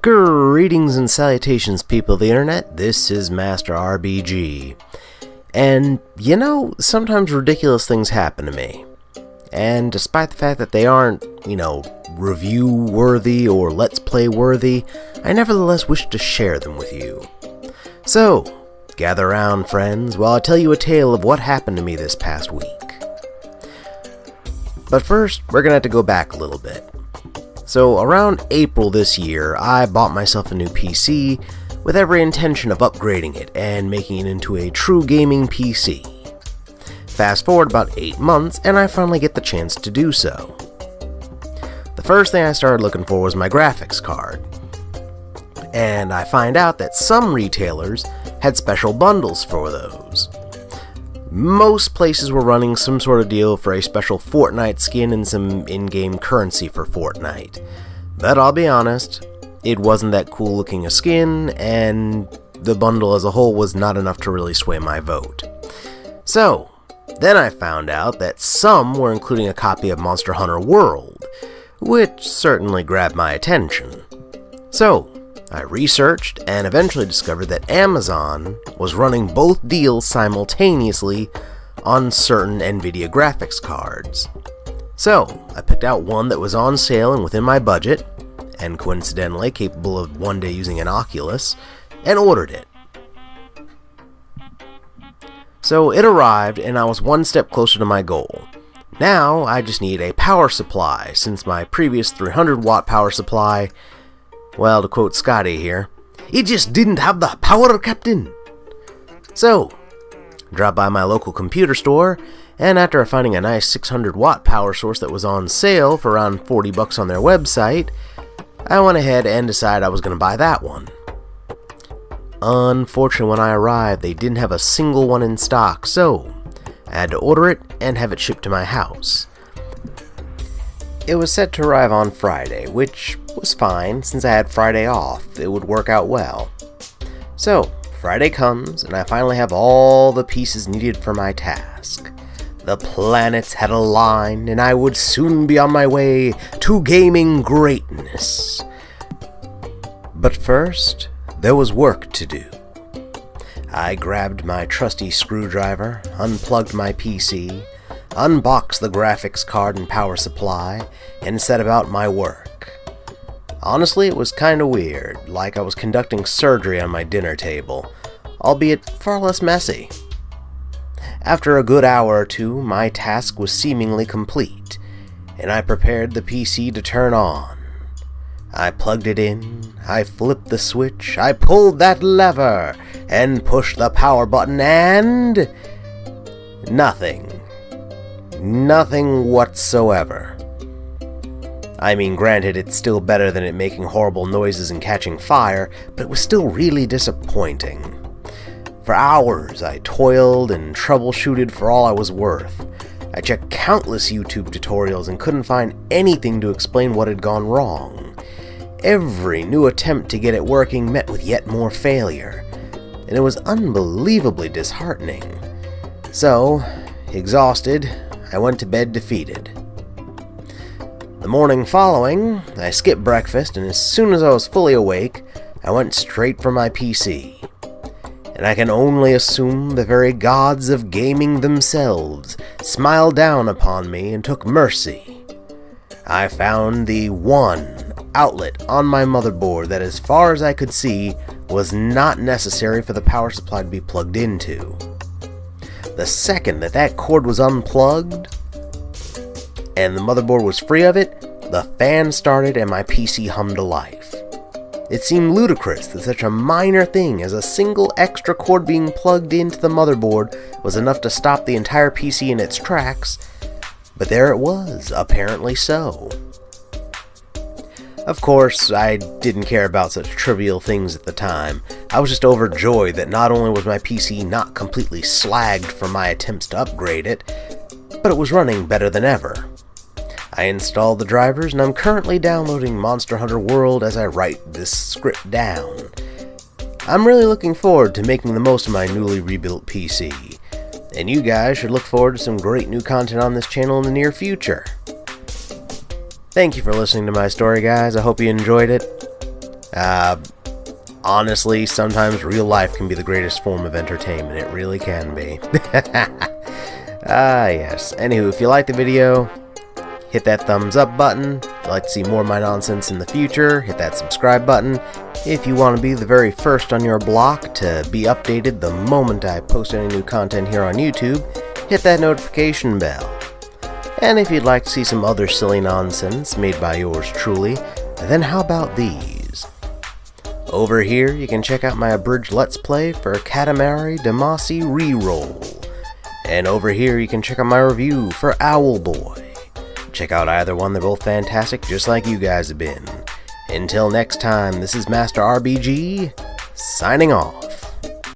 Greetings and salutations, people of the internet. This is Master RBG. And, sometimes ridiculous things happen to me. And despite the fact that they aren't, review-worthy or Let's Play-worthy, I nevertheless wish to share them with you. So, gather around, friends, while I tell you a tale of what happened to me this past week. But first, we're gonna have to go back a little bit. So, around April this year, I bought myself a new PC with every intention of upgrading it and making it into a true gaming PC. Fast forward about 8 months, and I finally get the chance to do so. The first thing I started looking for was my graphics card. And I find out that some retailers had special bundles for those. Most places were running some sort of deal for a special Fortnite skin and some in-game currency for Fortnite. But I'll be honest, it wasn't that cool looking a skin, and the bundle as a whole was not enough to really sway my vote. So, then I found out that some were including a copy of Monster Hunter World, which certainly grabbed my attention. So, I researched and eventually discovered that Amazon was running both deals simultaneously on certain NVIDIA graphics cards. So, I picked out one that was on sale and within my budget, and coincidentally capable of one day using an Oculus, and ordered it. So it arrived and I was one step closer to my goal. Now I just need a power supply, since my previous 300 watt power supply, well, to quote Scotty here, "It just didn't have the power, Captain." So, dropped by my local computer store, and after finding a nice 600 watt power source that was on sale for around $40 on their website, I went ahead and decided I was going to buy that one. Unfortunately, when I arrived, they didn't have a single one in stock, so I had to order it and have it shipped to my house. It was set to arrive on Friday, which was fine, since I had Friday off. It would work out well. So, Friday comes, and I finally have all the pieces needed for my task. The planets had aligned, and I would soon be on my way to gaming greatness. But first, there was work to do. I grabbed my trusty screwdriver, unplugged my PC, unboxed the graphics card and power supply, and set about my work. Honestly, it was kinda weird, like I was conducting surgery on my dinner table, albeit far less messy. After a good hour or two, my task was seemingly complete, and I prepared the PC to turn on. I plugged it in, I flipped the switch, I pulled that lever, and pushed the power button, and nothing. Nothing whatsoever. I mean, granted, it's still better than it making horrible noises and catching fire, but it was still really disappointing. For hours, I toiled and troubleshooted for all I was worth. I checked countless YouTube tutorials and couldn't find anything to explain what had gone wrong. Every new attempt to get it working met with yet more failure, and it was unbelievably disheartening. So, exhausted, I went to bed defeated. The morning following, I skipped breakfast, and as soon as I was fully awake, I went straight for my PC. And I can only assume the very gods of gaming themselves smiled down upon me and took mercy. I found the one outlet on my motherboard that, as far as I could see, was not necessary for the power supply to be plugged into. The second that cord was unplugged and the motherboard was free of it, the fan started and my PC hummed to life. It seemed ludicrous that such a minor thing as a single extra cord being plugged into the motherboard was enough to stop the entire PC in its tracks, but there it was, apparently so. Of course, I didn't care about such trivial things at the time. I was just overjoyed that not only was my PC not completely slagged from my attempts to upgrade it, but it was running better than ever. I installed the drivers, and I'm currently downloading Monster Hunter World as I write this script down. I'm really looking forward to making the most of my newly rebuilt PC, and you guys should look forward to some great new content on this channel in the near future. Thank you for listening to my story, guys. I hope you enjoyed it. Honestly, sometimes real life can be the greatest form of entertainment. It really can be. Yes. Anywho, if you liked the video, hit that thumbs up button. If you'd like to see more of my nonsense in the future, hit that subscribe button. If you want to be the very first on your block to be updated the moment I post any new content here on YouTube, hit that notification bell. And if you'd like to see some other silly nonsense made by yours truly, then how about these? Over here, you can check out my abridged Let's Play for Katamari Damacy Reroll. And over here, you can check out my review for Owlboy. Check out either one, they're both fantastic, just like you guys have been. Until next time, this is Master RBG, signing off.